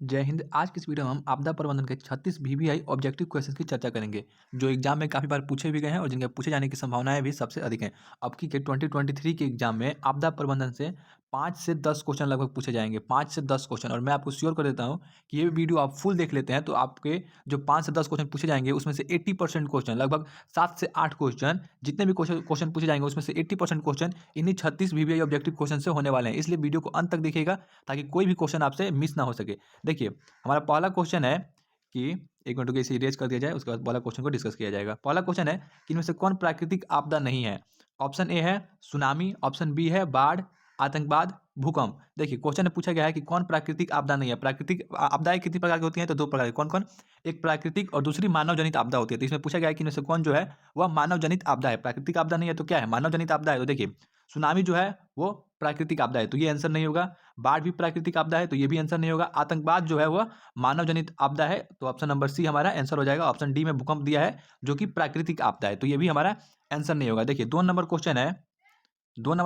जय हिंद। आज की इस वीडियो में हम आपदा प्रबंधन के 36 वीवीआई ऑब्जेक्टिव क्वेश्चंस की चर्चा करेंगे, जो एग्जाम में काफ़ी बार पूछे भी गए हैं और जिनके पूछे जाने की संभावनाएं भी सबसे अधिक हैं। अब की के 2023 के एग्जाम में आपदा प्रबंधन से 5 से 10 क्वेश्चन लगभग पूछे जाएंगे, 5 से 10 क्वेश्चन। और मैं आपको श्योर कर देता हूं कि ये वीडियो आप फुल देख लेते हैं तो आपके जो 5 से 10 क्वेश्चन पूछे जाएंगे उसमें से 80% क्वेश्चन, लगभग 7 से 8 क्वेश्चन, जितने भी क्वेश्चन पूछे जाएंगे उसमें से 80% क्वेश्चन इन्हीं 36 वीवीआई ऑब्जेक्टिव क्वेश्चन से होने वाले हैं। इसलिए वीडियो को अंत तक देखिएगा ताकि कोई भी क्वेश्चन आपसे मिस ना हो सके। देखिए, हमारा पहला क्वेश्चन है कि एक मिनट रुकिए, इसे इरेज कर दिया जाए, उसके बाद पहला क्वेश्चन को डिस्कस किया जाएगा। पहला क्वेश्चन है कि इनमें से कौन प्राकृतिक आपदा नहीं है। ऑप्शन ए है सुनामी, ऑप्शन बी है बाढ़, आतंकवाद, भूकंप। देखिए, क्वेश्चन में पूछा गया है कि कौन प्राकृतिक आपदा नहीं है। प्राकृतिक आपदाएं कितनी प्रकार की होती हैं, तो दो प्रकार की। कौन कौन? एक प्राकृतिक और दूसरी मानव जनित आपदा होती है। तो इसमें पूछा गया है कि इनमें से कौन जो है वह मानव जनित आपदा है। प्राकृतिक आपदा नहीं है तो क्या है? मानव जनित आपदा है। तो देखिए, सुनामी जो है वो प्राकृतिक आपदा है, तो ये आंसर नहीं होगा। बाढ़ भी प्राकृतिक आपदा है, तो ये भी आंसर नहीं होगा। आतंकवाद जो है वह मानव जनित आपदा है, तो ऑप्शन नंबर सी हमारा आंसर हो जाएगा। ऑप्शन डी में भूकंप दिया है जो कि प्राकृतिक आपदा है, तो ये भी हमारा आंसर नहीं होगा। देखिए, 2 नंबर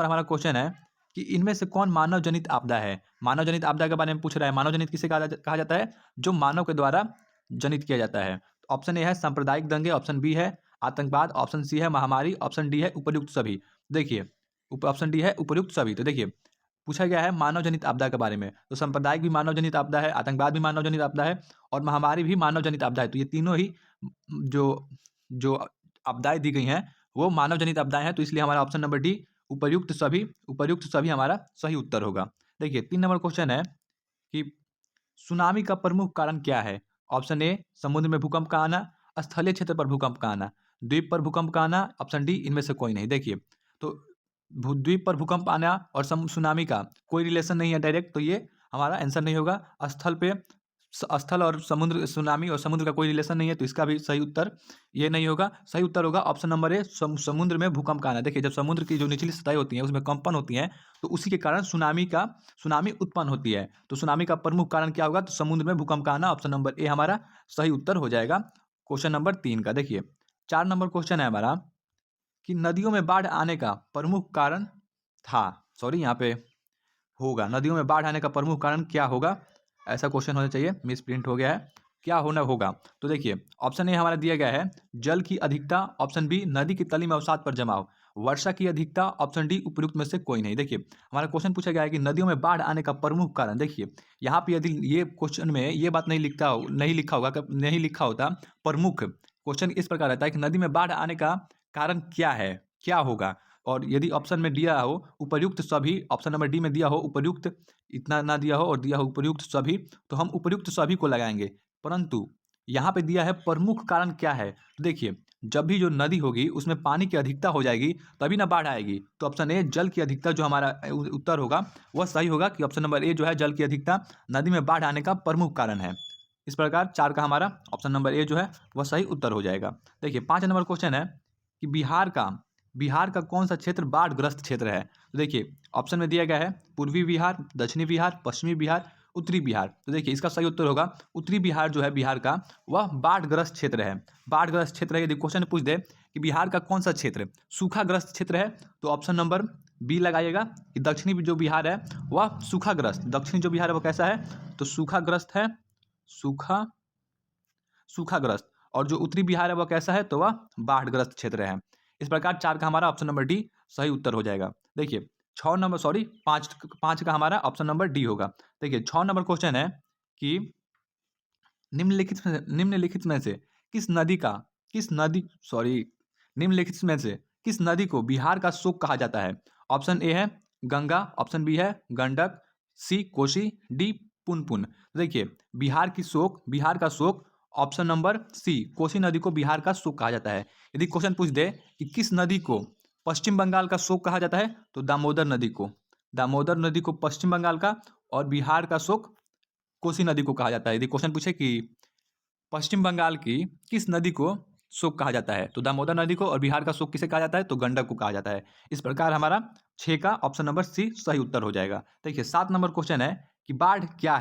हमारा क्वेश्चन है कि इनमें से कौन मानव जनित आपदा है। मानव जनित आपदा के बारे में पूछ रहा है। मानव जनित किसे कहा जाता है? जो मानव के द्वारा जनित किया जाता है। ऑप्शन ए है सांप्रदायिक दंगे, ऑप्शन बी है आतंकवाद, ऑप्शन सी है महामारी, ऑप्शन डी है उपयुक्त सभी। देखिए, ऑप्शन डी है उपयुक्त सभी। तो देखिए, पूछा गया है मानव जनित आपदा के बारे में, तो सांप्रदायिक भी मानव जनित आपदा है, आतंकवाद भी मानव जनित आपदा है और महामारी भी मानव जनित आपदा है। तो ये तीनों ही जो जो आपदाएं दी गई हैं वो मानव जनित आपदाएं हैं, तो इसलिए हमारा ऑप्शन नंबर डी उपयुक्त सभी हमारा सही उत्तर होगा। देखिए, 3 नंबर क्वेश्चन है कि सुनामी का प्रमुख कारण क्या है। ऑप्शन ए समुद्र में भूकंप का आना, स्थलीय क्षेत्र पर भूकंप का आना, द्वीप पर भूकंप का आना, ऑप्शन डी इनमें से कोई नहीं। देखिए, तो द्वीप पर भूकंप आना और सुनामी का कोई रिलेशन नहीं है डायरेक्ट, तो ये हमारा आंसर नहीं होगा। स्थल और समुद्र, सुनामी और समुद्र का कोई रिलेशन नहीं है, तो इसका भी सही उत्तर ये नहीं होगा। सही उत्तर होगा ऑप्शन नंबर ए समुद्र में भूकंप का आना। देखिए, जब समुद्र की जो निचली सतह होती है उसमें कंपन होती है, तो उसी के कारण सुनामी उत्पन्न होती है। तो सुनामी का प्रमुख कारण क्या होगा? तो समुद्र में भूकंप का आना। ऑप्शन नंबर ए हमारा सही उत्तर हो जाएगा क्वेश्चन नंबर 3 का। देखिए, 4 नंबर क्वेश्चन है हमारा कि नदियों में बाढ़ आने का प्रमुख कारण था। सॉरी, यहाँ पे होगा नदियों में बाढ़ आने का प्रमुख कारण क्या होगा, ऐसा क्वेश्चन होना चाहिए, मिस प्रिंट हो गया है। क्या होना होगा? तो देखिए, ऑप्शन ए हमारा दिया गया है जल की अधिकता, ऑप्शन बी नदी की तली में अवसाद पर जमाव, वर्षा की अधिकता, ऑप्शन डी उपयुक्त में से कोई नहीं। देखिए, हमारा क्वेश्चन पूछा गया है कि नदियों में बाढ़ आने का प्रमुख कारण। देखिए, यहाँ पे यदि ये क्वेश्चन में ये बात नहीं लिखा होता प्रमुख, क्वेश्चन इस प्रकार रहता है कि नदी में बाढ़ आने का कारण क्या है, क्या होगा। और यदि ऑप्शन में दिया हो उपयुक्त सभी, ऑप्शन नंबर डी में दिया हो उपयुक्त इतना ना दिया हो और दिया हो उपयुक्त सभी, तो हम उपयुक्त सभी को लगाएंगे। परंतु यहाँ पे दिया है प्रमुख कारण क्या है। तो देखिए, जब भी जो नदी होगी उसमें पानी की अधिकता हो जाएगी तभी ना बाढ़ आएगी। तो ऑप्शन ए जल की अधिकता जो हमारा उत्तर होगा वह सही होगा कि ऑप्शन नंबर ए जो है जल की अधिकता नदी में बाढ़ आने का प्रमुख कारण है। इस प्रकार 4 का हमारा ऑप्शन नंबर ए जो है वह सही उत्तर हो जाएगा। देखिए, 5 नंबर क्वेश्चन है कि बिहार का कौन सा क्षेत्र बाढ़ग्रस्त क्षेत्र है। तो देखिए, ऑप्शन में दिया गया है पूर्वी बिहार, दक्षिणी बिहार, पश्चिमी बिहार, उत्तरी बिहार। तो देखिए, इसका सही उत्तर होगा उत्तरी बिहार जो है बिहार का वह बाढ़ग्रस्त क्षेत्र है। बाढ़ग्रस्त क्षेत्र है। यदि क्वेश्चन पूछ दे कि बिहार का कौन सा क्षेत्र सूखाग्रस्त क्षेत्र है, तो ऑप्शन नंबर बी लगाइएगा कि दक्षिणी जो बिहार है वह सूखाग्रस्त, दक्षिणी जो बिहार है वह कैसा है, तो सूखाग्रस्त है, सूखाग्रस्त। और जो उत्तरी बिहार है वह कैसा है, तो वह बाढ़ग्रस्त क्षेत्र है। इस प्रकार 4 का हमारा ऑप्शन नंबर डी सही उत्तर हो जाएगा। देखिए, 5 का हमारा ऑप्शन नंबर डी होगा। देखिए, 6 नंबर क्वेश्चन है कि निम्नलिखित में से किस नदी को बिहार का शोक कहा जाता है। ऑप्शन ए है गंगा, ऑप्शन बी है गंडक, सी कोसी, डी पुनपुन। देखिए, बिहार का शोक ऑप्शन नंबर सी कोसी नदी को बिहार का शोक कहा जाता है। यदि क्वेश्चन पूछ दे कि किस नदी को पश्चिम बंगाल का शोक कहा जाता है, तो दामोदर नदी को पश्चिम बंगाल का और बिहार का शोक कोसी नदी को कहा जाता है। यदि क्वेश्चन पूछे कि पश्चिम बंगाल की किस नदी को शोक कहा जाता है, तो दामोदर नदी को, और बिहार का शोक किसे कहा जाता है, तो गंडक को कहा जाता है। इस प्रकार हमारा 6 का ऑप्शन नंबर सी सही उत्तर हो जाएगा। देखिए, 7 नंबर क्वेश्चन है कि बाढ़ क्या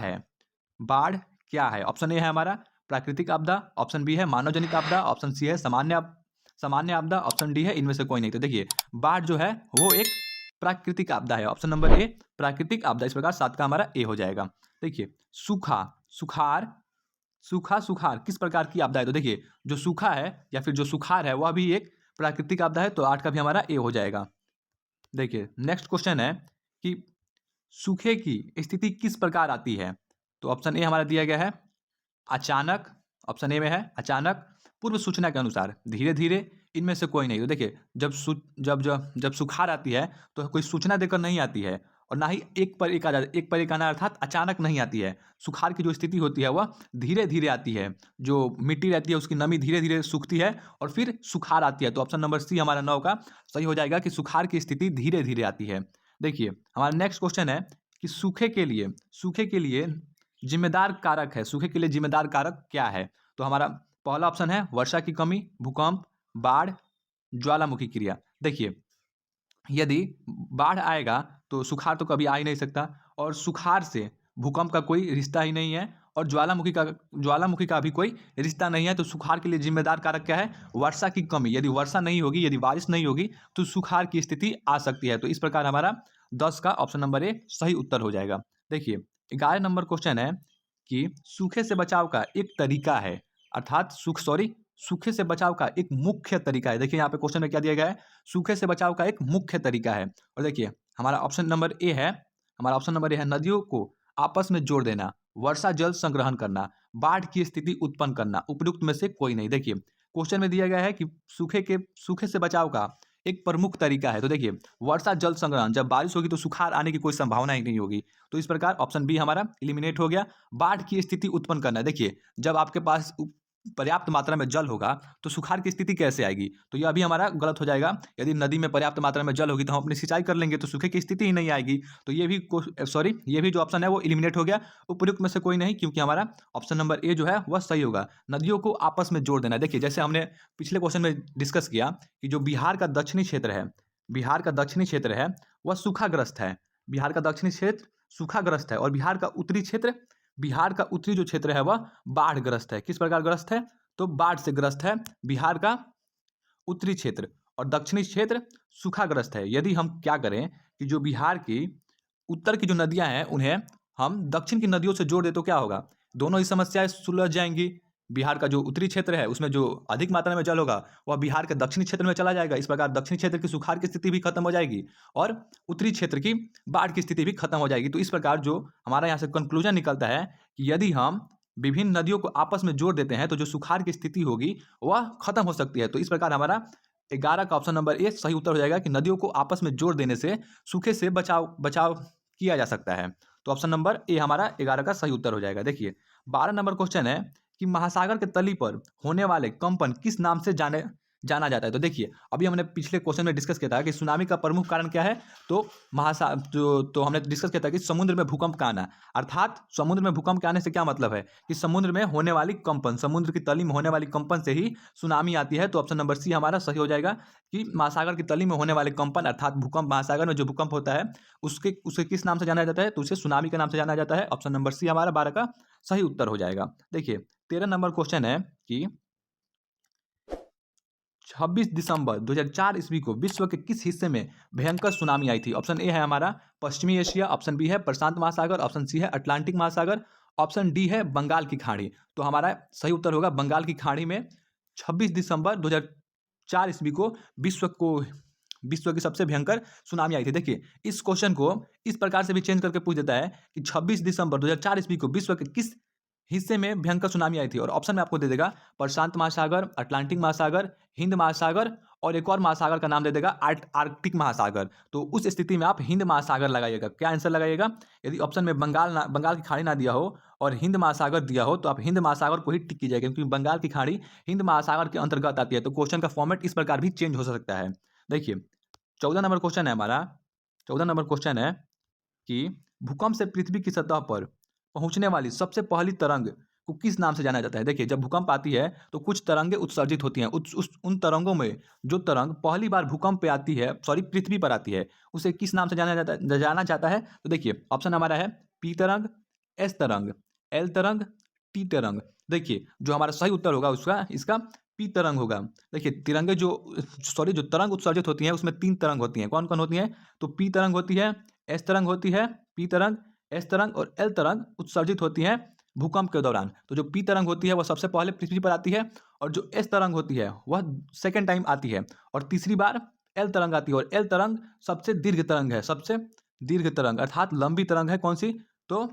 है। ऑप्शन ए है हमारा प्राकृतिक आपदा, ऑप्शन बी है मानव जनित आपदा, ऑप्शन सी है सामान्य आपदा, ऑप्शन डी है इनमें से कोई नहीं। तो देखिए, बाढ़ जो है वो एक प्राकृतिक आपदा है। ऑप्शन नंबर ए प्राकृतिक आपदा। इस प्रकार 7 का हमारा ए हो जाएगा। देखिए, सुखाड़, सूखा, सुखाड़ किस प्रकार की आपदा है? तो देखिए, जो सूखा है या फिर जो सुखाड़ है, वह भी एक प्राकृतिक आपदा है, तो 8 का भी हमारा ए हो जाएगा। देखिए, नेक्स्ट क्वेश्चन है कि सूखे की स्थिति किस प्रकार आती है? तो ऑप्शन ए हमारा दिया गया है अचानक, ऑप्शन ए में है अचानक, पूर्व सूचना के अनुसार, धीरे-धीरे, इनमें से कोई नहीं। तो देखिए, जब सुखाड़ आती है, तो कोई सूचना देकर नहीं आती है और ना ही एक पर एक आना अर्थात अचानक नहीं आती है। सुखाड़ की जो स्थिति होती है, वह धीरे-धीरे आती है। जो मिट्टी रहती है, उसकी नमी धीरे-धीरे सूखती है और फिर सुखाड़ आती है। तो ऑप्शन नंबर सी हमारा 9 का सही हो जाएगा कि सुखाड़ की स्थिति धीरे-धीरे आती है। देखिए, हमारा नेक्स्ट क्वेश्चन है कि सूखे के लिए जिम्मेदार कारक है, सूखे के लिए जिम्मेदार कारक क्या है? तो हमारा पहला ऑप्शन है वर्षा की कमी, भूकंप, बाढ़, ज्वालामुखी क्रिया। देखिए, यदि बाढ़ आएगा तो सुखाड़ तो कभी आ ही नहीं सकता और सुखाड़ से भूकंप का कोई रिश्ता ही नहीं है और ज्वालामुखी का भी कोई रिश्ता नहीं है। तो सुखाड़ के लिए जिम्मेदार कारक क्या है? वर्षा की कमी। यदि वर्षा नहीं होगी, यदि बारिश नहीं होगी, तो सुखाड़ की स्थिति आ सकती है। तो इस प्रकार हमारा 10 का ऑप्शन नंबर ए सही उत्तर हो जाएगा। देखिए, 11 नंबर क्वेश्चन है कि सूखे से बचाव का एक तरीका है, अर्थात सूखे से बचाव का एक मुख्य तरीका है। देखिए, यहाँ पे क्वेश्चन में क्या दिया गया है? सूखे से बचाव का एक मुख्य तरीका है। और देखिए, हमारा ऑप्शन नंबर ए है नदियों को आपस में जोड़ देना, वर्षा जल संग्रहण करना, बाढ़ की स्थिति उत्पन्न करना, उपयुक्त में से कोई नहीं। देखिए, क्वेश्चन में दिया गया है कि सूखे से बचाव का एक प्रमुख तरीका है। तो देखिए, वर्षा जल संग्रहण, जब बारिश होगी तो सुखाड़ आने की कोई संभावना ही नहीं होगी। तो इस प्रकार ऑप्शन बी हमारा एलिमिनेट हो गया। बाढ़ की स्थिति उत्पन्न करना, देखिए, जब आपके पास पर्याप्त मात्रा में जल होगा तो सुखाड़ की स्थिति कैसे आएगी? तो यह भी हमारा गलत हो जाएगा। यदि नदी में पर्याप्त मात्रा में जल होगी तो हम अपनी सिंचाई कर लेंगे, तो सूखे की स्थिति ही नहीं आएगी। तो ये भी जो ऑप्शन है वो एलिमिनेट हो गया। उपयुक्त में से कोई नहीं, क्योंकि हमारा ऑप्शन नंबर ए जो है वह सही होगा। नदियों को आपस में जोड़ देना, देखिए, जैसे हमने पिछले क्वेश्चन में डिस्कस किया कि जो बिहार का दक्षिणी क्षेत्र है वह सूखाग्रस्त है। बिहार का दक्षिणी क्षेत्र सूखाग्रस्त है और बिहार का उत्तरी जो क्षेत्र है वह बाढ़ग्रस्त है। किस प्रकार ग्रस्त है? तो बाढ़ से ग्रस्त है बिहार का उत्तरी क्षेत्र और दक्षिणी क्षेत्र सूखाग्रस्त है। यदि हम क्या करें कि जो बिहार की उत्तर की जो नदियां हैं उन्हें हम दक्षिण की नदियों से जोड़ दे तो क्या होगा? दोनों ही समस्याएं सुलझ जाएंगी। बिहार का जो उत्तरी क्षेत्र है उसमें जो अधिक मात्रा में जल होगा वह बिहार के दक्षिणी क्षेत्र में चला जाएगा। इस प्रकार दक्षिणी क्षेत्र की सुखाड़ की स्थिति भी खत्म हो जाएगी और उत्तरी क्षेत्र की बाढ़ की स्थिति भी खत्म हो जाएगी। तो इस प्रकार जो हमारा यहाँ से कंक्लूजन निकलता है कि यदि हम विभिन्न नदियों को आपस में जोड़ देते हैं तो जो सुखाड़ की स्थिति होगी वह खत्म हो सकती है। तो इस प्रकार हमारा 11 का ऑप्शन नंबर ए सही उत्तर हो जाएगा कि नदियों को आपस में जोड़ देने से सूखे से बचाव किया जा सकता है। तो ऑप्शन नंबर ए हमारा 11 का सही उत्तर हो जाएगा। देखिए, 12 नंबर क्वेश्चन है कि महासागर के तली पर होने वाले कंपन किस नाम से जाना जाता है? तो देखिए, अभी हमने पिछले क्वेश्चन में डिस्कस किया था कि सुनामी का प्रमुख कारण क्या है? तो हमने डिस्कस किया था कि समुद्र में भूकंप का आना, अर्थात समुद्र में भूकंप के आने से क्या मतलब है कि समुद्र में होने वाली कंपन, समुद्र की तली में होने वाली कंपन से ही सुनामी आती है। तो ऑप्शन नंबर सी हमारा सही हो जाएगा कि महासागर की तली में होने वाले कंपन अर्थात भूकंप, महासागर में जो भूकंप होता है उसे किस नाम से जाना जाता है? तो उसे सुनामी के नाम से जाना जाता है। ऑप्शन नंबर सी हमारा 12 का सही उत्तर हो जाएगा। देखिए, 13 नंबर क्वेश्चन है कि 26 दिसंबर 2004 ईस्वी को विश्व के किस हिस्से में भयंकर सुनामी आई थी? ऑप्शन ए है हमारा पश्चिमी एशिया, ऑप्शन बी है प्रशांत महासागर, ऑप्शन सी है अटलांटिक महासागर, ऑप्शन डी है बंगाल की खाड़ी। तो हमारा सही उत्तर होगा बंगाल की खाड़ी में 26 दिसंबर 2004 ईस्वी को विश्व की सबसे भयंकर सुनामी आई थी। देखिए, इस क्वेश्चन को इस प्रकार से भी चेंज करके पूछ देता है कि 26 दिसंबर 2004 ईस्वी को विश्व के किस हिस्से में भयंकर सुनामी आई थी और ऑप्शन में आपको दे देगा प्रशांत महासागर, अटलांटिक महासागर, हिंद महासागर और एक और महासागर का नाम दे देगा आर्कटिक महासागर। तो उस स्थिति में आप हिंद महासागर लगाइएगा। क्या आंसर लगाइएगा? यदि ऑप्शन में बंगाल की खाड़ी ना दिया हो और हिंद महासागर दिया हो तो आप हिंद महासागर को ही टिक कीजिएगा, क्योंकि बंगाल की खाड़ी हिंद महासागर के अंतर्गत आती है। तो क्वेश्चन का फॉर्मेट इस प्रकार भी चेंज हो सकता है। देखिए, 14 नंबर क्वेश्चन है हमारा। 14 नंबर क्वेश्चन है कि भूकंप से पृथ्वी की सतह पर पहुंचने वाली सबसे पहली तरंग को किस नाम से जाना जाता है? देखिए, जब भूकंप आती है तो कुछ तरंगें उत्सर्जित होती हैं। उन तरंगों में जो तरंग पहली बार भूकंप पे आती है, पृथ्वी पर आती है, उसे किस नाम से जाना जाता है? तो देखिए, ऑप्शन हमारा है पी तरंग, एस तरंग, एल तरंग, टी तरंग। देखिए, जो हमारा सही उत्तर होगा इसका पी तरंग होगा। देखिए, जो तरंग उत्सर्जित होती हैं उसमें 3 तरंग होती हैं। कौन कौन होती हैं? तो पी तरंग होती है, एस तरंग होती है, पी तरंग, एस तरंग और एल तरंग उत्सर्जित होती हैं भूकंप के दौरान। तो जो पी तरंग होती है वह सबसे पहले पृथ्वी पर आती है और जो एस तरंग होती है वह सेकेंड टाइम आती है और तीसरी बार एल तरंग आती है और एल तरंग सबसे दीर्घ तरंग है, सबसे दीर्घ तरंग अर्थात लंबी तरंग है। कौन सी? तो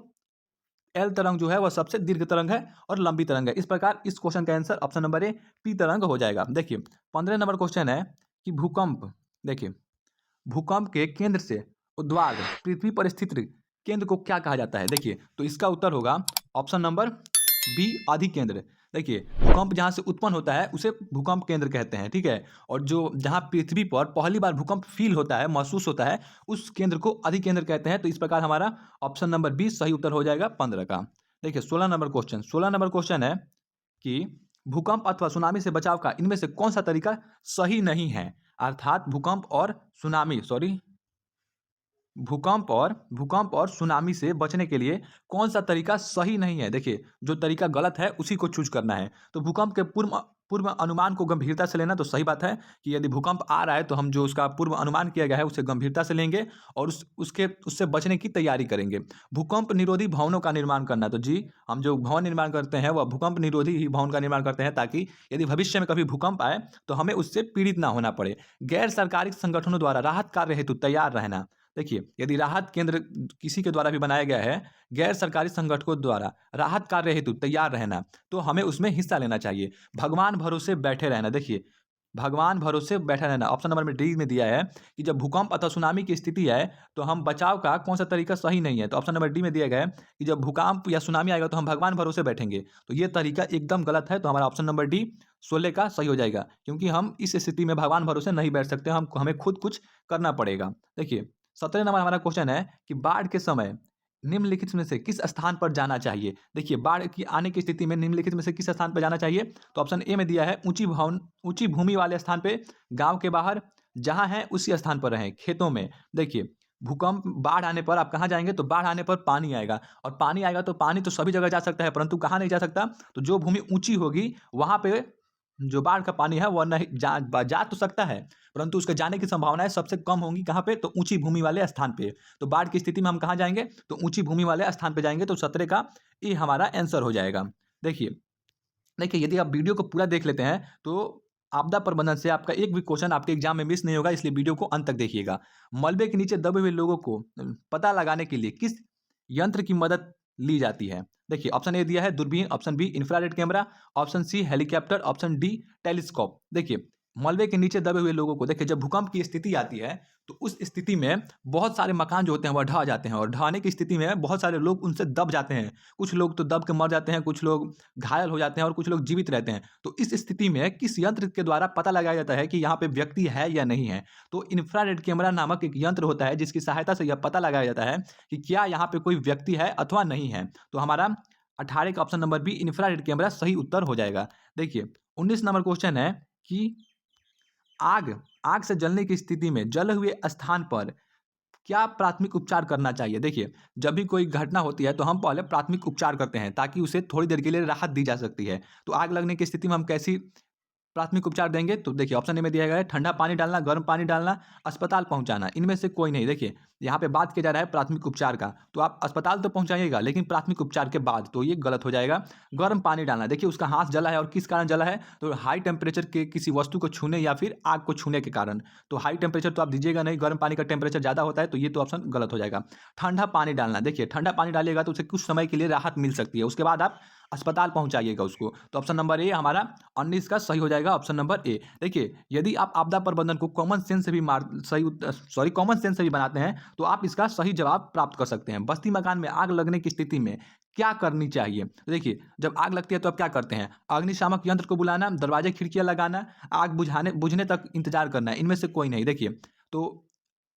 एल तरंग जो है वह सबसे दीर्घ तरंग है और लंबी तरंग है। इस प्रकार इस क्वेश्चन का answer option number A P तरंग हो जाएगा। देखिए 15 नंबर क्वेश्चन है कि भूकंप, देखिए भूकंप के केंद्र से उद्वार पृथ्वी पर स्थित केंद्र को क्या कहा जाता है? देखिए तो इसका उत्तर होगा ऑप्शन नंबर बी अधिकेंद्र। देखिए भूकंप जहां से उत्पन्न होता है उसे भूकंप केंद्र कहते हैं, ठीक है। और जो जहां पृथ्वी पर पहली बार भूकंप फील होता है, महसूस होता है, उस केंद्र को अधिकेंद्र कहते हैं। तो इस प्रकार हमारा ऑप्शन नंबर बी सही उत्तर हो जाएगा 15 का। देखिए 16 नंबर क्वेश्चन है कि भूकंप अथवा सुनामी से बचाव का इनमें से कौन सा तरीका सही नहीं है? अर्थात भूकंप और सुनामी से बचने के लिए कौन सा तरीका सही नहीं है? देखिए जो तरीका गलत है उसी को चूज करना है। तो भूकंप के पूर्व पूर्व अनुमान को गंभीरता से लेना, तो सही बात है कि यदि भूकंप आ रहा है तो हम जो उसका पूर्व अनुमान किया गया है उसे गंभीरता से लेंगे और उससे बचने की तैयारी करेंगे। भूकंप निरोधी भवनों का निर्माण करना, तो जी हम जो भवन निर्माण करते हैं वह भूकंप निरोधी ही भवन का निर्माण करते हैं ताकि यदि भविष्य में कभी भूकंप आए तो हमें उससे पीड़ित ना होना पड़े। गैर सरकारी संगठनों द्वारा राहत कार्य हेतु तैयार रहना। देखिए यदि राहत केंद्र किसी के द्वारा भी बनाया गया है, गैर सरकारी संगठनों द्वारा राहत कार्य हेतु तैयार रहना, तो हमें उसमें हिस्सा लेना चाहिए। भगवान भरोसे बैठे रहना, देखिए भगवान भरोसे बैठा रहना ऑप्शन नंबर में डी में दिया है कि जब भूकंप अथवा सुनामी की स्थिति है तो हम बचाव का कौन सा तरीका सही नहीं है। तो ऑप्शन नंबर डी में दिया गया है कि जब भूकंप या सुनामी आएगा तो हम भगवान भरोसे बैठेंगे, तो ये तरीका एकदम गलत है। तो हमारा ऑप्शन नंबर डी 16 का सही हो जाएगा, क्योंकि हम इस स्थिति में भगवान भरोसे नहीं बैठ सकते, हमें खुद कुछ करना पड़ेगा। देखिए 17 नंबर हमारा क्वेश्चन है कि बाढ़ के समय निम्नलिखित में से किस स्थान पर जाना चाहिए? देखिए बाढ़ की आने की स्थिति में निम्नलिखित में से किस स्थान पर जाना चाहिए? तो ऑप्शन ए में दिया है ऊंची भूमि वाले स्थान पे, गांव के बाहर, जहां है उसी स्थान पर रहें, खेतों में। देखिए भूकंप बाढ़ आने पर आप कहाँ जाएंगे? तो बाढ़ आने पर पानी आएगा और पानी आएगा तो पानी तो सभी जगह जा सकता है, परंतु कहाँ नहीं जा सकता? तो जो भूमि ऊंची होगी वहां पे जो बाढ़ का पानी है वह नहीं जा तो सकता है, परंतु उसके जाने की संभावनाएं सबसे कम होंगी। कहाँ पे? तो ऊंची भूमि वाले स्थान पे। तो बाढ़ की स्थिति में हम कहाँ जाएंगे? तो ऊंची भूमि वाले स्थान पे जाएंगे। तो 17 का ये हमारा आंसर हो जाएगा। देखिए देखिए यदि आप वीडियो को पूरा देख लेते हैं तो आपदा प्रबंधन से आपका एक भी क्वेश्चन आपके एग्जाम में मिस नहीं होगा, इसलिए वीडियो को अंत तक देखिएगा। मलबे के नीचे दबे हुए लोगों को पता लगाने के लिए किस यंत्र की मदद ली जाती है? देखिए ऑप्शन ए दिया है दूरबीन, option B infrared camera, option C helicopter, option D telescope. देखिए मलबे के नीचे दबे हुए लोगों को, देखिए जब भूकंप की स्थिति आती है तो उस स्थिति में बहुत सारे मकान जो होते हैं वह ढह जाते हैं और ढहने की स्थिति में बहुत सारे लोग उनसे दब जाते हैं। कुछ लोग तो दब के मर जाते हैं, कुछ लोग घायल हो जाते हैं और कुछ लोग जीवित रहते हैं। तो इस स्थिति में किस यंत्र के द्वारा पता लगाया जाता है कि यहाँ पे व्यक्ति है या नहीं है? तो इंफ्रारेड कैमरा नामक एक यंत्र होता है जिसकी सहायता से यह पता लगाया जाता है कि क्या यहाँ पे कोई व्यक्ति है अथवा नहीं है। तो हमारा 18 का option number B infrared camera सही उत्तर हो जाएगा। देखिए 19 नंबर क्वेश्चन है कि आग आग से जलने की स्थिति में जले हुए स्थान पर क्या प्राथमिक उपचार करना चाहिए? देखिए जब भी कोई घटना होती है तो हम पहले प्राथमिक उपचार करते हैं ताकि उसे थोड़ी देर के लिए राहत दी जा सकती है। तो आग लगने की स्थिति में हम कैसी प्राथमिक उपचार देंगे? तो देखिए ऑप्शन ए में दिया गया है ठंडा पानी डालना, गर्म पानी डालना, अस्पताल पहुंचाना। इनमें से कोई नहीं। देखिए यहाँ पे बात किया जा रहा है प्राथमिक उपचार का, तो आप अस्पताल तो पहुंचाइएगा लेकिन प्राथमिक उपचार के बाद, तो ये गलत हो जाएगा। गर्म पानी डालना, देखिए उसका हाथ जला है और किस कारण जला है? तो हाई टेम्परेचर के किसी वस्तु को छूने या फिर आग को छूने के कारण। तो हाई टेम्परेचर तो आप दीजिएगा नहीं, गर्म पानी का टेम्परेचर ज़्यादा होता है, तो ये तो ऑप्शन गलत हो जाएगा। ठंडा पानी डालना, देखिए ठंडा पानी डालिएगा तो उसे कुछ समय के लिए राहत मिल सकती है, उसके बाद आप अस्पताल पहुंचाइएगा उसको। तो ऑप्शन नंबर ए हमारा 19 का सही हो जाएगा, ऑप्शन नंबर ए। देखिए यदि आप आपदा प्रबंधन को कॉमन सेंस से भी कॉमन सेंस से भी बनाते हैं तो आप इसका सही जवाब प्राप्त कर सकते हैं। बस्ती मकान में आग लगने की स्थिति में क्या करनी चाहिए? तो देखिए जब आग लगती है तो आप क्या करते हैं? अग्निशामक यंत्र को बुलाना, दरवाजे खिड़कियां लगाना, आग बुझने तक इंतजार करना। इनमें से कोई नहीं। देखिए तो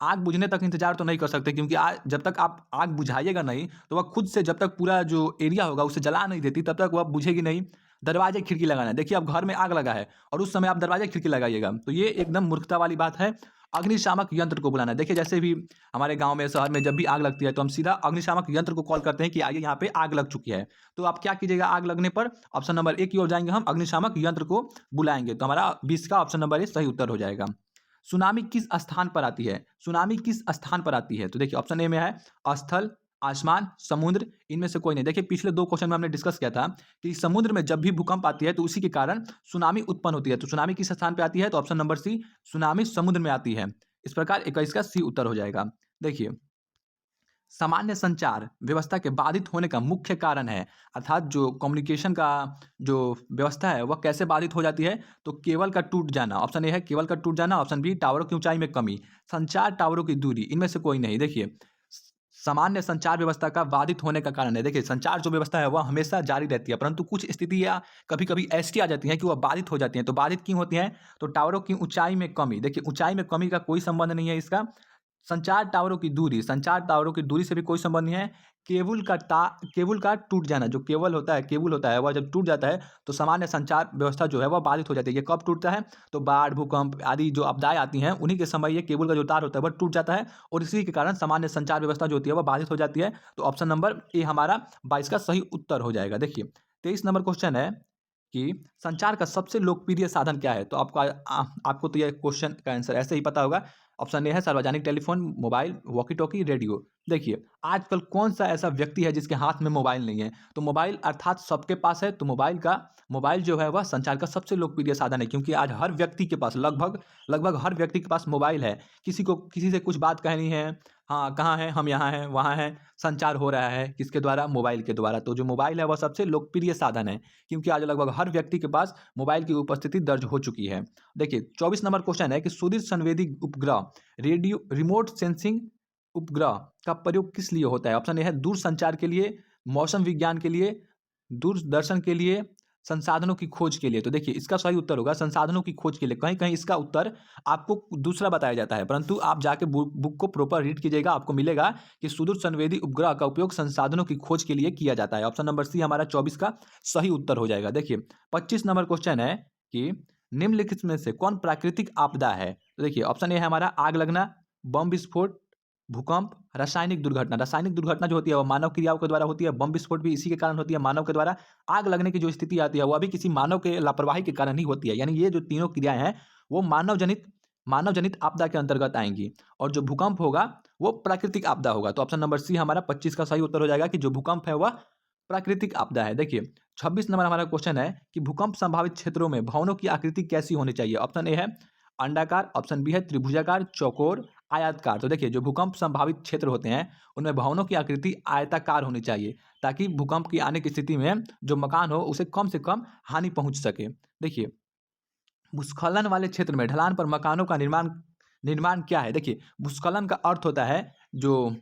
आग बुझने तक इंतजार तो नहीं कर सकते, क्योंकि जब तक आप आग बुझाइएगा नहीं तो वह खुद से, जब तक पूरा जो एरिया होगा उसे जला नहीं देती तब तक वह बुझेगी नहीं। दरवाजे खिड़की लगाना, देखिए अब घर में आग लगा है और उस समय आप दरवाजे खिड़की लगाइएगा, तो ये एकदम मूर्खता वाली बात है। अग्निशामक यंत्र को बुलाना, देखिए जैसे भी हमारे गांव में, शहर में जब भी आग लगती है तो हम सीधा अग्निशामक यंत्र को कॉल करते हैं कि आइए यहाँ पे आग लग चुकी है। तो आप क्या कीजिएगा? आग लगने पर ऑप्शन नंबर ए की ओर जाएंगे, हम अग्निशामक यंत्र को बुलाएंगे। तो हमारा 20 का ऑप्शन नंबर ए सही उत्तर हो जाएगा। सुनामी किस स्थान पर आती है? सुनामी किस स्थान पर आती है? तो देखिए ऑप्शन ए में है स्थल, आसमान, समुद्र, इनमें से कोई नहीं। देखिए पिछले 2 क्वेश्चन में हमने डिस्कस किया था कि समुद्र में जब भी भूकंप आती है तो उसी के कारण सुनामी उत्पन्न होती है। तो सुनामी किस स्थान पे आती है? तो ऑप्शन नंबर सी, सुनामी समुद्र में आती है। इस प्रकार 21 का सी उत्तर हो जाएगा। देखिए, सामान्य संचार व्यवस्था के बाधित होने का मुख्य कारण है, अर्थात जो कम्युनिकेशन का जो व्यवस्था है वह कैसे बाधित हो जाती है? तो केबल का टूट जाना। ऑप्शन ए है केबल का टूट जाना, ऑप्शन बी टावरों की ऊंचाई में कमी, संचार टावरों की दूरी, इनमें से कोई नहीं। देखिए, सामान्य संचार व्यवस्था का बाधित होने का कारण है, देखिए संचार जो व्यवस्था है वह हमेशा जारी रहती है, परंतु कुछ स्थितियां कभी-कभी ऐसी आ जाती हैं कि वह बाधित हो जाती हैं। तो बाधित क्यों होती हैं? तो टावरों की ऊंचाई में कमी। देखिए ऊंचाई में कमी का कोई संबंध नहीं है इसका। संचार टावरों की दूरी से भी कोई संबंध नहीं है। केबल का टूट जाना, जो केबल होता है वह जब टूट जाता है तो सामान्य संचार व्यवस्था जो है वह बाधित हो जाती है। ये कब टूटता है? तो बाढ़, भूकंप आदि जो आपदाएँ आती हैं उन्हीं के समय ये केबल का जो तार होता है वह टूट जाता है और इसी के कारण सामान्य संचार व्यवस्था जो होती है वह बाधित हो जाती है। तो ऑप्शन नंबर ए हमारा 22 का सही उत्तर हो जाएगा। देखिए 23 नंबर क्वेश्चन है कि संचार का सबसे लोकप्रिय साधन क्या है? तो आपको तो ये क्वेश्चन का आंसर ऐसे ही पता होगा। ऑप्शन ए है सार्वजनिक टेलीफ़ोन, मोबाइल, वॉकी-टॉकी, रेडियो। देखिए, आजकल कौन-सा ऐसा व्यक्ति है जिसके हाथ में मोबाइल नहीं है? तो मोबाइल अर्थात सबके पास है, तो मोबाइल जो है वह संचार का सबसे लोकप्रिय साधन है क्योंकि आज हर व्यक्ति के पास लगभग हर व्यक्ति के पास मोबाइल है। किसी को किसी से कुछ बात कहनी है, हाँ, कहाँ हैं? हम यहाँ हैं, वहाँ हैं, संचार हो रहा है किसके द्वारा? मोबाइल के द्वारा। तो जो मोबाइल है वह सबसे लोकप्रिय साधन है क्योंकि आज लगभग हर व्यक्ति के पास मोबाइल की उपस्थिति दर्ज हो चुकी है। देखिए 24 नंबर क्वेश्चन है कि सुदूर संवेदी उपग्रह रेडियो रिमोट सेंसिंग उपग्रह का प्रयोग किस लिए होता है? ऑप्शन ए है दूर संचार के लिए, मौसम विज्ञान के लिए, दूरदर्शन के लिए, संसाधनों की खोज के लिए। तो देखिए इसका सही उत्तर होगा संसाधनों की खोज के लिए। कहीं-कहीं इसका उत्तर आपको दूसरा बताया जाता है, परंतु आप जाके बुक को प्रॉपर रीड कीजिएगा, आपको मिलेगा कि सुदूर संवेदी उपग्रह का उपयोग संसाधनों की खोज के लिए किया जाता है। ऑप्शन नंबर सी हमारा 24 का सही उत्तर हो जाएगा। देखिए 25 नंबर क्वेश्चन है कि निम्नलिखित में से कौन प्राकृतिक आपदा है? तो देखिए ऑप्शन ए है हमारा आग लगना, बम विस्फोट, भूकंप, रासायनिक दुर्घटना। रासायनिक दुर्घटना जो होती है वो मानव क्रियाओं के द्वारा होती है, बम विस्फोट भी इसी के कारण होती है मानव के द्वारा। आग लगने की जो स्थिति आती है वह भी किसी मानव के लापरवाही के कारण ही होती है। यानी ये जो तीनों क्रियाएँ हैं वो मानव जनित आपदा के अंतर्गत आएँगी और जो भूकंप होगा वो प्राकृतिक आपदा होगा। तो ऑप्शन नंबर सी हमारा 25 का सही उत्तर हो जाएगा कि जो भूकंप है वह प्राकृतिक आपदा है। देखिए 26 नंबर हमारा क्वेश्चन है कि भूकंप संभावित क्षेत्रों में भवनों की आकृति कैसी होनी चाहिए? ऑप्शन ए है अंडाकार, ऑप्शन बी है त्रिभुजाकार, चौकोर, आयताकार। तो देखिए जो भूकंप संभावित क्षेत्र होते हैं उनमें भवनों की आकृति आयताकार होनी चाहिए ताकि भूकंप की आने की स्थिति में जो मकान हो उसे कम से कम हानि पहुंच सके। देखिए भूस्खलन वाले क्षेत्र में ढलान पर मकानों का निर्माण निर्माण क्या है? देखिए भूस्खलन का अर्थ होता है जो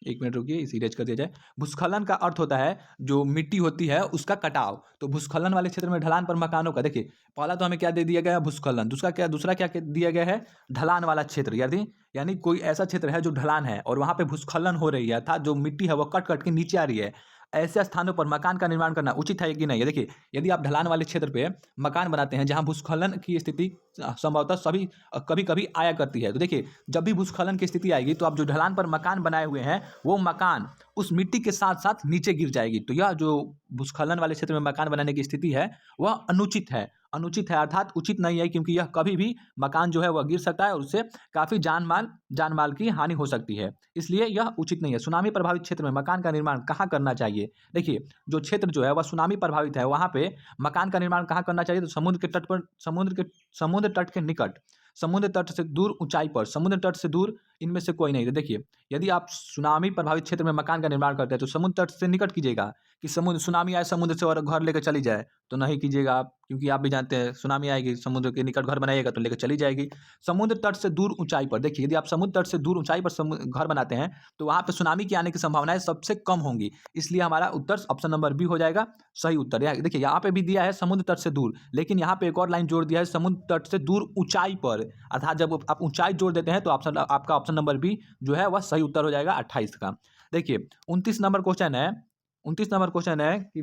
1 मिनट रुकिए इसे इरेज़ कर दिया जाए। भूस्खलन का अर्थ होता है जो मिट्टी होती है उसका कटाव। तो भूस्खलन वाले क्षेत्र में ढलान पर मकानों का देखिए पहला तो हमें क्या दे दिया गया है भूस्खलन, दूसरा क्या दिया गया है ढलान वाला क्षेत्र। यानी कोई ऐसा क्षेत्र है जो ढलान है और वहाँ पे भूस्खलन हो रही है अर्थात जो मिट्टी है वो कट-कट के नीचे आ रही है। ऐसे स्थानों पर मकान का निर्माण करना उचित है कि नहीं? ये देखिए यदि आप ढलान वाले क्षेत्र पे मकान बनाते हैं जहाँ भूस्खलन की स्थिति संभवतः कभी-कभी आया करती है। तो देखिए जब भी भूस्खलन की स्थिति आएगी तो आप जो ढलान पर मकान बनाए हुए हैं वो मकान उस मिट्टी के साथ-साथ नीचे गिर जाएगी। तो यह जो भूस्खलन वाले क्षेत्र में मकान बनाने की स्थिति है वह अनुचित है अर्थात उचित नहीं है क्योंकि यह कभी भी मकान जो है वह गिर सकता है और उससे काफ़ी जान-माल की हानि हो सकती है। इसलिए यह उचित नहीं है। सुनामी प्रभावित क्षेत्र में मकान का निर्माण कहाँ करना चाहिए? देखिए जो क्षेत्र जो है वह सुनामी प्रभावित है वहाँ पे मकान का निर्माण कहाँ करना चाहिए? तो समुद्र तट के निकट, समुद्र तट से दूर ऊँचाई पर, समुद्र तट से दूर इनमें से कोई नहीं। तो देखिए यदि आप सुनामी प्रभावित क्षेत्र में मकान का निर्माण करते हैं तो समुद्र तट से निकट कीजिएगा कि सुनामी आए समुद्र से और घर लेकर चली जाए तो नहीं कीजिएगा आप क्योंकि आप भी जानते हैं सुनामी आएगी समुद्र के निकट घर बनाइएगा तो लेकर चली जाएगी। समुद्र तट से दूर ऊंचाई पर, देखिए यदि आप समुद्र तट से दूर ऊंचाई पर घर बनाते हैं तो वहाँ पे सुनामी के आने की संभावनाएं सबसे कम होंगी। इसलिए हमारा उत्तर ऑप्शन नंबर बी हो जाएगा सही उत्तर। देखिए यहाँ पे भी दिया है समुद्र तट से दूर, लेकिन यहाँ पे एक और लाइन जोड़ दिया है समुद्र तट से दूर ऊंचाई पर, अर्थात जब आप ऊंचाई जोड़ देते हैं तो आपका ऑप्शन नंबर बी जो है वह सही उत्तर हो जाएगा 28 का। देखिए 29 नंबर क्वेश्चन है कि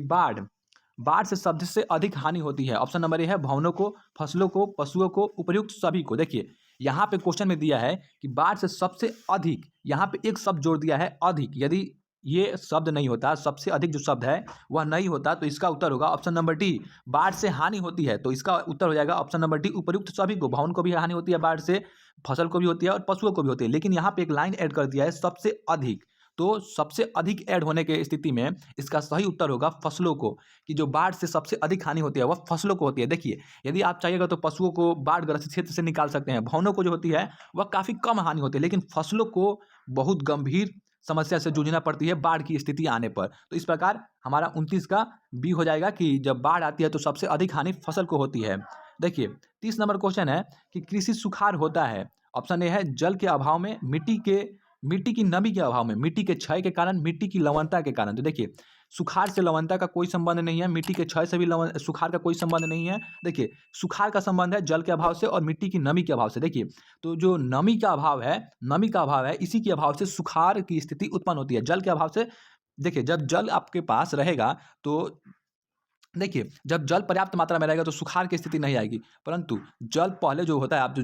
बाढ़ से सबसे अधिक हानि होती है। ऑप्शन नंबर ए है भवनों को, फसलों को, पशुओं को, उपर्युक्त सभी को। देखिए यहाँ पे क्वेश्चन में दिया है कि बाढ़ से सबसे अधिक, यहाँ पे एक शब्द जोड़ दिया है अधिक। यदि ये शब्द नहीं होता, सबसे अधिक जो शब्द है वह नहीं होता तो इसका उत्तर होगा ऑप्शन नंबर डी बाढ़ से हानि होती है। तो इसका उत्तर हो जाएगा ऑप्शन नंबर डी उपर्युक्त सभी को। भवन को भी हानि होती है बाढ़ से, फसल को भी होती है और पशुओं को भी होती है, लेकिन यहाँ पे एक लाइन ऐड कर दिया है सबसे अधिक। तो सबसे अधिक ऐड होने के स्थिति में इसका सही उत्तर होगा फसलों को, कि जो बाढ़ से सबसे अधिक हानि होती है वह फसलों को होती है। देखिए, यदि आप चाहिएगा तो पशुओं को बाढ़ग्रस्त क्षेत्र से निकाल सकते हैं, भवनों को जो होती है वह काफ़ी कम हानि होती है, लेकिन फसलों को बहुत गंभीर समस्या से जूझना पड़ती है बाढ़ की स्थिति आने पर। तो इस प्रकार हमारा 29 का बी हो जाएगा कि जब बाढ़ आती है तो सबसे अधिक हानि फसल को होती है। देखिए, 30 नंबर क्वेश्चन है कि कृषि सुखाड़ होता है। ऑप्शन ए है जल के अभाव में, मिट्टी की नमी के अभाव में, मिट्टी के क्षय के कारण, मिट्टी की लवणता के कारण। तो देखिए, सुखाड़ से लवणता का कोई संबंध नहीं है, मिट्टी के क्षय से भी सुखाड़ का कोई संबंध नहीं है। देखिए, सुखाड़ का संबंध है जल के अभाव से और मिट्टी की नमी के अभाव से। देखिए, तो जो नमी का अभाव है, इसी के अभाव से सुखाड़ की स्थिति उत्पन्न होती है। जल के अभाव से, देखिए, जब जल आपके पास रहेगा तो देखिए, जब जल पर्याप्त मात्रा में रहेगा तो सुखाड़ की स्थिति नहीं आएगी, परंतु जल पहले जो होता है, आप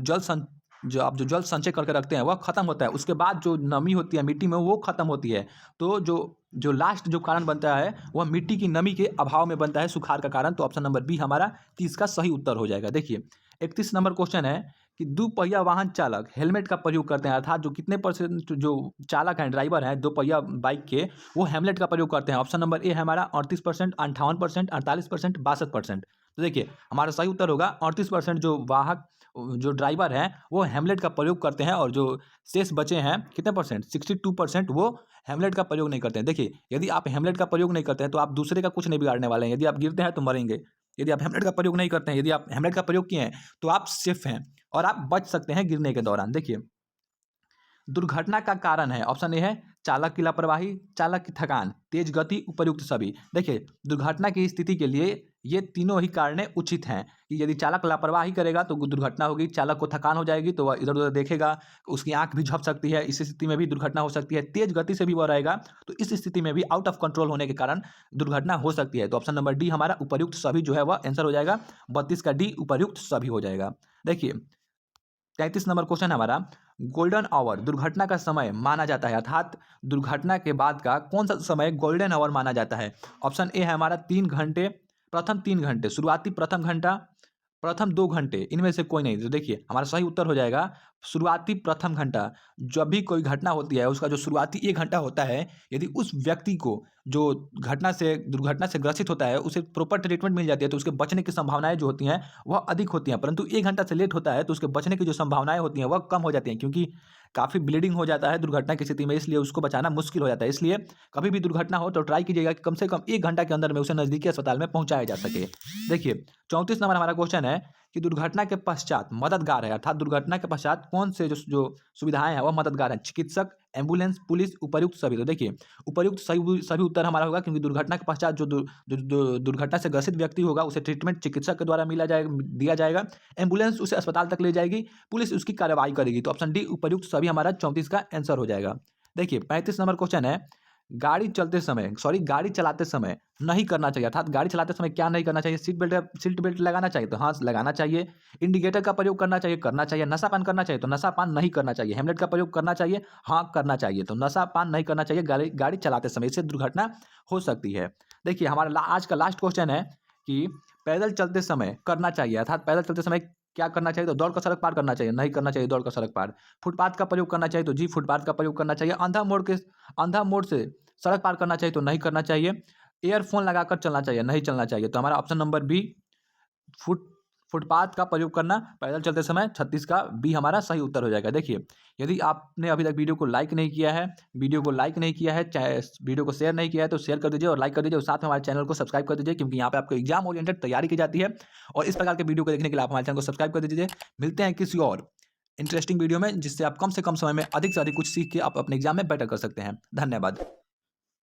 जो जल संचय करके रखते हैं वह खत्म होता है, उसके बाद जो नमी होती है मिट्टी में वो खत्म होती है। तो जो लास्ट जो कारण बनता है वह मिट्टी की नमी के अभाव में बनता है, सुखाड़ का कारण। तो ऑप्शन नंबर बी हमारा 30 का सही उत्तर हो जाएगा। देखिए, 31 नंबर क्वेश्चन है कि दुपहिया वाहन चालक हेलमेट का प्रयोग करते हैं, अर्थात जो कितने परसेंट जो चालक हैं, ड्राइवर हैं दोपहिया बाइक के, वो हेलमेट का प्रयोग करते हैं। ऑप्शन नंबर ए है हमारा 38%, 58%, 48%, 62%। तो देखिए, हमारा सही उत्तर होगा 38% जो ड्राइवर हैं वो हेमलेट का प्रयोग करते हैं, और जो शेष बचे हैं कितने परसेंट, 62% वो हेमलेट का प्रयोग नहीं करते हैं। देखिए, यदि आप हेमलेट का प्रयोग नहीं करते हैं तो आप दूसरे का कुछ नहीं बिगाड़ने वाले हैं। यदि आप गिरते हैं तो मरेंगे, यदि आप हेमलेट का प्रयोग नहीं करते हैं, यदि आप हेमलेट का प्रयोग किए हैं तो आप सेफ हैं और आप बच सकते हैं गिरने के दौरान। देखिए, दुर्घटना का कारण है, ऑप्शन ए है चालक की लापरवाही, चालक की थकान, तेज गति, उपर्युक्त सभी। देखिए, दुर्घटना की स्थिति के लिए ये तीनों ही कारण उचित हैं कि यदि चालक लापरवाही करेगा तो दुर्घटना होगी, चालक को थकान हो जाएगी तो वह इधर उधर देखेगा, उसकी आंख भी झप सकती है, इस स्थिति में भी दुर्घटना हो सकती है। तेज गति से भी वह रहेगा तो इस स्थिति में भी आउट ऑफ कंट्रोल होने के कारण दुर्घटना हो सकती है। तो ऑप्शन नंबर डी हमारा उपर्युक्त सभी जो है वह आंसर हो जाएगा। 32 का डी उपर्युक्त सभी हो जाएगा। देखिए, 33 नंबर क्वेश्चन है हमारा, गोल्डन आवर दुर्घटना का समय माना जाता है, अर्थात दुर्घटना के बाद का कौन सा समय गोल्डन आवर माना जाता है। ऑप्शन ए है हमारा 3 घंटे, प्रथम 3 घंटे, शुरुआती प्रथम घंटा, प्रथम 2 घंटे, इनमें से कोई नहीं। तो देखिए, हमारा सही उत्तर हो जाएगा शुरुआती प्रथम घंटा। जब भी कोई घटना होती है उसका जो शुरुआती 1 घंटा होता है, यदि उस व्यक्ति को जो दुर्घटना से ग्रसित होता है उसे प्रॉपर ट्रीटमेंट मिल जाती है तो उसके बचने की संभावनाएं जो होती हैं वह अधिक होती हैं, परंतु 1 घंटा से लेट होता है तो उसके बचने की जो संभावनाएं होती हैं वह कम हो जाती हैं, क्योंकि काफ़ी ब्लीडिंग हो जाता है दुर्घटना की स्थिति में, इसलिए उसको बचाना मुश्किल हो जाता है। इसलिए कभी भी दुर्घटना हो तो ट्राई कीजिएगा कि कम से कम 1 घंटा के अंदर में उसे नज़दीकी अस्पताल में पहुंचाया जा सके। देखिए, 34 नंबर हमारा क्वेश्चन है कि दुर्घटना के पश्चात मददगार है, अर्थात दुर्घटना के पश्चात कौन से जो सुविधाएं हैं वह मददगार हैं, चिकित्सक, एम्बुलेंस, पुलिस, उपर्युक्त सभी। तो देखिए, उपर्युक्त सभी उत्तर हमारा होगा, क्योंकि दुर्घटना के पश्चात जो दुर्घटना से ग्रसित व्यक्ति होगा उसे ट्रीटमेंट चिकित्सक के द्वारा दिया जाएगा, एम्बुलेंस उसे अस्पताल तक ले जाएगी, पुलिस उसकी कार्रवाई करेगी। तो ऑप्शन डी उपर्युक्त सभी हमारा 34 का आंसर हो जाएगा। देखिए, 35 नंबर क्वेश्चन है, गाड़ी चलाते समय नहीं करना चाहिए, अर्थात गाड़ी चलाते समय क्या नहीं करना चाहिए। सीट बेल्ट लगाना चाहिए तो हाँ लगाना चाहिए, इंडिकेटर का प्रयोग करना चाहिए, नशापान करना चाहिए तो नशापान नहीं करना चाहिए, हेमलेट का प्रयोग करना चाहिए, हाँ करना चाहिए। तो नशापान नहीं करना चाहिए गाड़ी चलाते समय, इससे दुर्घटना हो सकती है। देखिए, हमारा आज का लास्ट क्वेश्चन है कि पैदल चलते समय करना चाहिए, अर्थात पैदल चलते समय क्या करना चाहिए। तो दौड़ कर सड़क पार करना चाहिए, नहीं करना चाहिए दौड़ कर सड़क पार। फुटपाथ का प्रयोग करना चाहिए तो जी फुटपाथ का प्रयोग करना चाहिए। अंधा मोड़ से सड़क पार करना चाहिए तो नहीं करना चाहिए। ईयरफोन लगाकर चलना चाहिए, नहीं चलना चाहिए। तो हमारा ऑप्शन नंबर बी फुटपाथ का प्रयोग करना पैदल चलते समय, 36 का बी हमारा सही उत्तर हो जाएगा। देखिए, यदि आपने अभी तक वीडियो को लाइक नहीं किया है, चाहे वीडियो को शेयर नहीं किया है तो शेयर कर दीजिए और लाइक कर दीजिए, और साथ में हमारे चैनल को सब्सक्राइब कर दीजिए, क्योंकि यहाँ पे आपको एग्जाम ओरिएंटेड तैयारी की जाती है और इस प्रकार के वीडियो को देखने के लिए आप हमारे चैनल को सब्सक्राइब कर दीजिए। मिलते हैं किसी और इंटरेस्टिंग वीडियो में, जिससे आप कम से कम समय में अधिक से अधिक कुछ सीख के आप अपने एग्जाम में बेटर कर सकते हैं। धन्यवाद।